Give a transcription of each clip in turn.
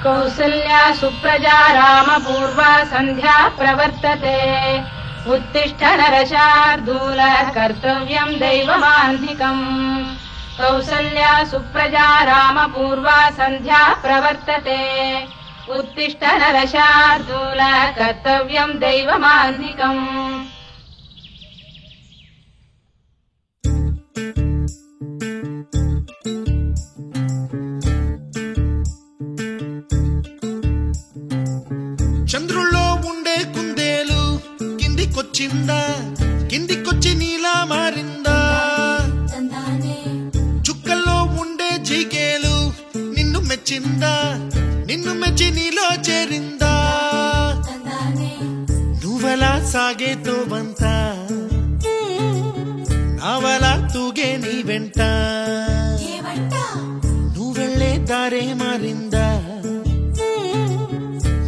कौसल्या सुप्रजा रामपूर्वा सन्ध्या प्रवर्तते उत्तिष्ठ नरशार्दूल कर्तव्यं दैवमान्धिकम् कौसल्या सुप्रजा रामपूर्वा सन्ध्या प्रवर्तते उत्तिष्ठ नरशार्दूल कर्तव्यं दैवमान्धिकम् చంద్రుల్లో ఉండే కుందేలు కిందికొచ్చిందా కిందికొచ్చి నీలా మారిందా చుక్కల్లో ఉండే జీకేలు నిన్ను మెచ్చిందా నిన్ను మెచ్చి నీలో చేరిందా నువ్వలా సాగేతో వంత నావలా తూగే నీ వెంట నువ్వెళ్ళే దారే మారిందా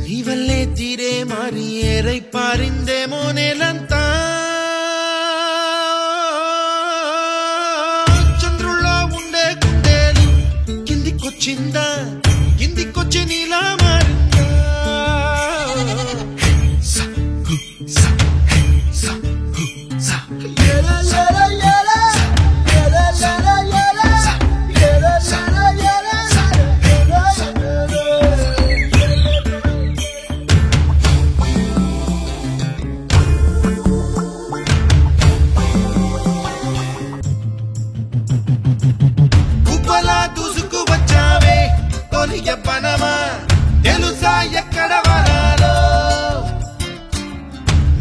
నీవల్లే తీరే మారి ఏరై పారిందేమో నేలంతా చంద్రుల్లో ఉండే కుందేలు కిందికొచ్చిందా కిందికొచ్చి నీలా మారిందా దూసుకు వచ్చావే తొలియ పనమా తెలుసా ఎక్కడ వరాలో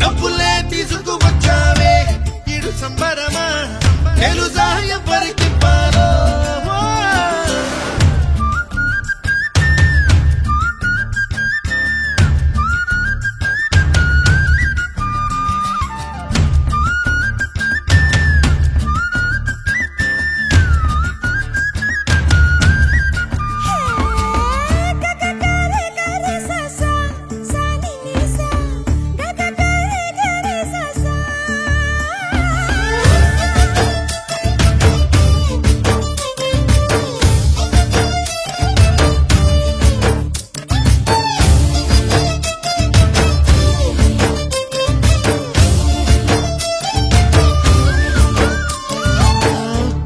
నవ్వులే తీసుకు వచ్చావే ఇడు సంబరమా తెలుసా ఎవరికి పాలో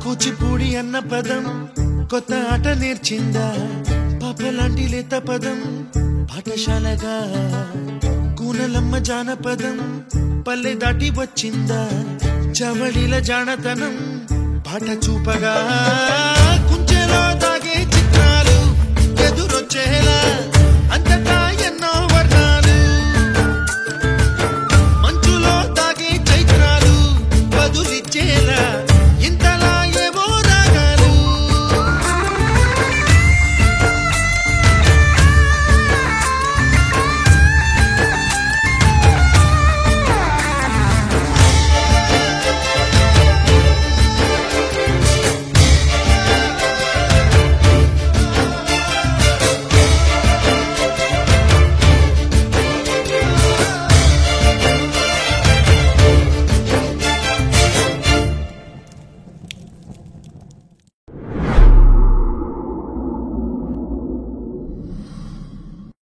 కూచిపూడి అన్న పదం కొత్త ఆట నేర్చిందా పాపలాంటి లేత పదం పాఠశాలగా కూనలమ్మ జానపదం పల్లె దాటి వచ్చిందా చవళిల జానతనం పాట చూపగా కుంచెలో దాగే చిత్రాలు ఎదురొచ్చేలా అంతటా ఎన్నో వర్ణాలు మంచులో దాగే చైత్రాలు బదులిచ్చేలా